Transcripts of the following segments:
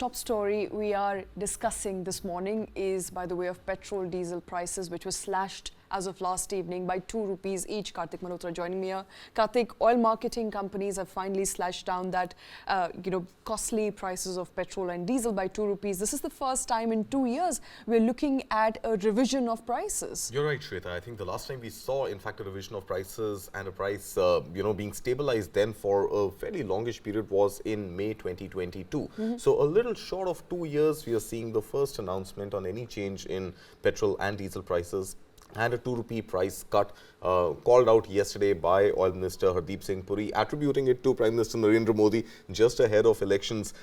top story we are discussing this morning is by the way of petrol diesel prices, which was slashed as of last evening by 2 rupees each. Kartik, Malhotra joining me here. Kartik, oil marketing companies have finally slashed down that costly prices of petrol and diesel by 2 rupees. This is the first time in 2 years we're looking at a revision of prices. You're right, Shweta. I think the last time we saw, in fact, a revision of prices and a price, being stabilized then for a fairly longish period was in May 2022. So a little short of 2 years, we are seeing the first announcement on any change in petrol and diesel prices, and a 2 rupee price cut called out yesterday by Oil Minister Hardeep Singh Puri, attributing it to Prime Minister Narendra Modi just ahead of elections,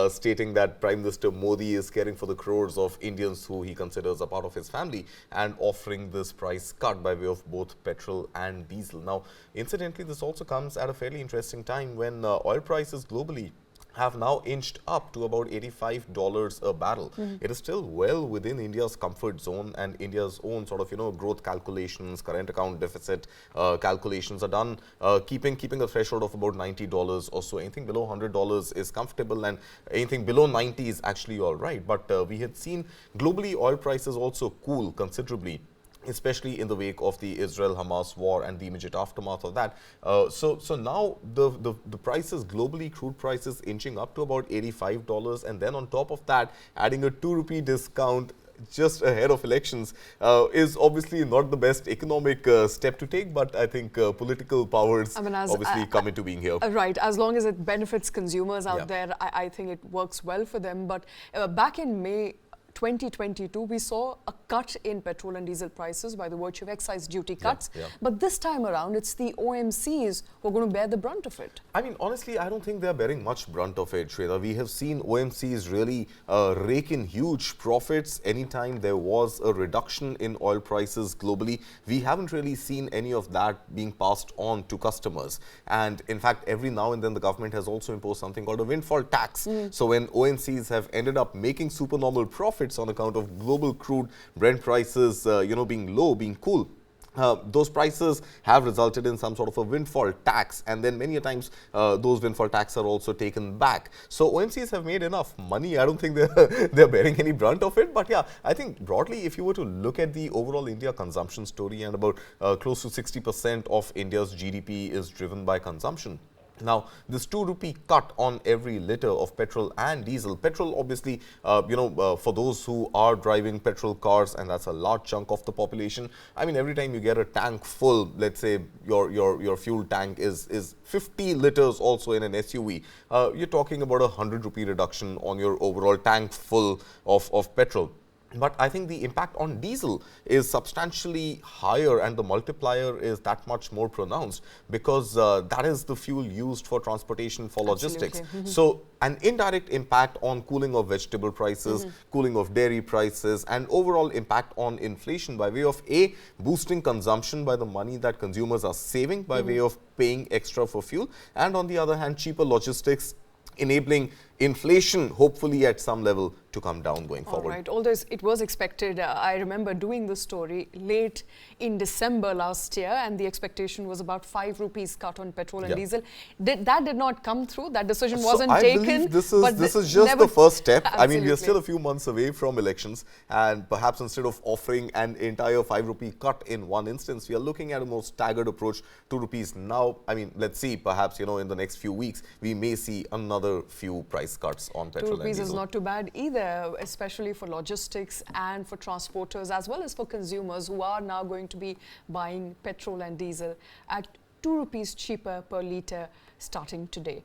stating that Prime Minister Modi is caring for the crores of Indians who he considers a part of his family and offering this price cut by way of both petrol and diesel. Now, incidentally, this also comes at a fairly interesting time when oil prices globally have now inched up to about $85 a barrel. It is still well within India's comfort zone, and India's own sort of, growth calculations, current account deficit calculations are done, keeping a threshold of about $90 or so. Anything below $100 is comfortable, and anything below 90 is actually all right. But we had seen globally oil prices also cool considerably, especially in the wake of the Israel-Hamas war and the immediate aftermath of that. So now the prices globally, crude prices inching up to about $85, and then on top of that, adding a 2 rupee discount just ahead of elections is obviously not the best economic step to take, but I think political powers obviously come into being here. Right, as long as it benefits consumers out there, I think it works well for them. But back in May 2022, we saw a cut in petrol and diesel prices by the virtue of excise duty cuts. But this time around, it's the OMCs who are going to bear the brunt of it. I mean, honestly, I don't think they're bearing much brunt of it, Shweta. We have seen OMCs really rake in huge profits anytime there was a reduction in oil prices globally. We haven't really seen any of that being passed on to customers. And in fact, every now and then the government has also imposed something called a windfall tax. So when OMCs have ended up making supernormal profits on account of global crude Brent prices, being low, being cool, those prices have resulted in some sort of a windfall tax, and then many a times those windfall taxes are also taken back. So OMCs have made enough money. I don't think they're bearing any brunt of it. But yeah, I think broadly, if you were to look at the overall India consumption story, and about close to 60% of India's GDP is driven by consumption. Now, this 2 rupee cut on every litre of petrol and diesel. Petrol, obviously, for those who are driving petrol cars, and that's a large chunk of the population. I mean, every time you get a tank full, let's say your fuel tank is 50 litres also in an SUV, you're talking about a 100 rupee reduction on your overall tank full of petrol. But I think the impact on diesel is substantially higher, and the multiplier is that much more pronounced, because that is the fuel used for transportation, for logistics. So an indirect impact on cooling of vegetable prices, cooling of dairy prices, and overall impact on inflation by way of A, boosting consumption by the money that consumers are saving by way of paying extra for fuel, and on the other hand, cheaper logistics, enabling inflation, hopefully at some level, to come down going forward. All right. Although it was expected, I remember doing the story late in December last year, and the expectation was about 5 rupees cut on petrol and diesel. That did not come through. That decision wasn't taken. I believe this is just the first step. I mean, we are still a few months away from elections, and perhaps instead of offering an entire 5 rupee cut in one instance, we are looking at a more staggered approach, 2 rupees. Now, I mean, let's see, perhaps, in the next few weeks, we may see another few price cuts on petrol and diesel. 2 rupees is not too bad either, especially for logistics and for transporters, as well as for consumers who are now going to be buying petrol and diesel at 2 rupees cheaper per litre starting today.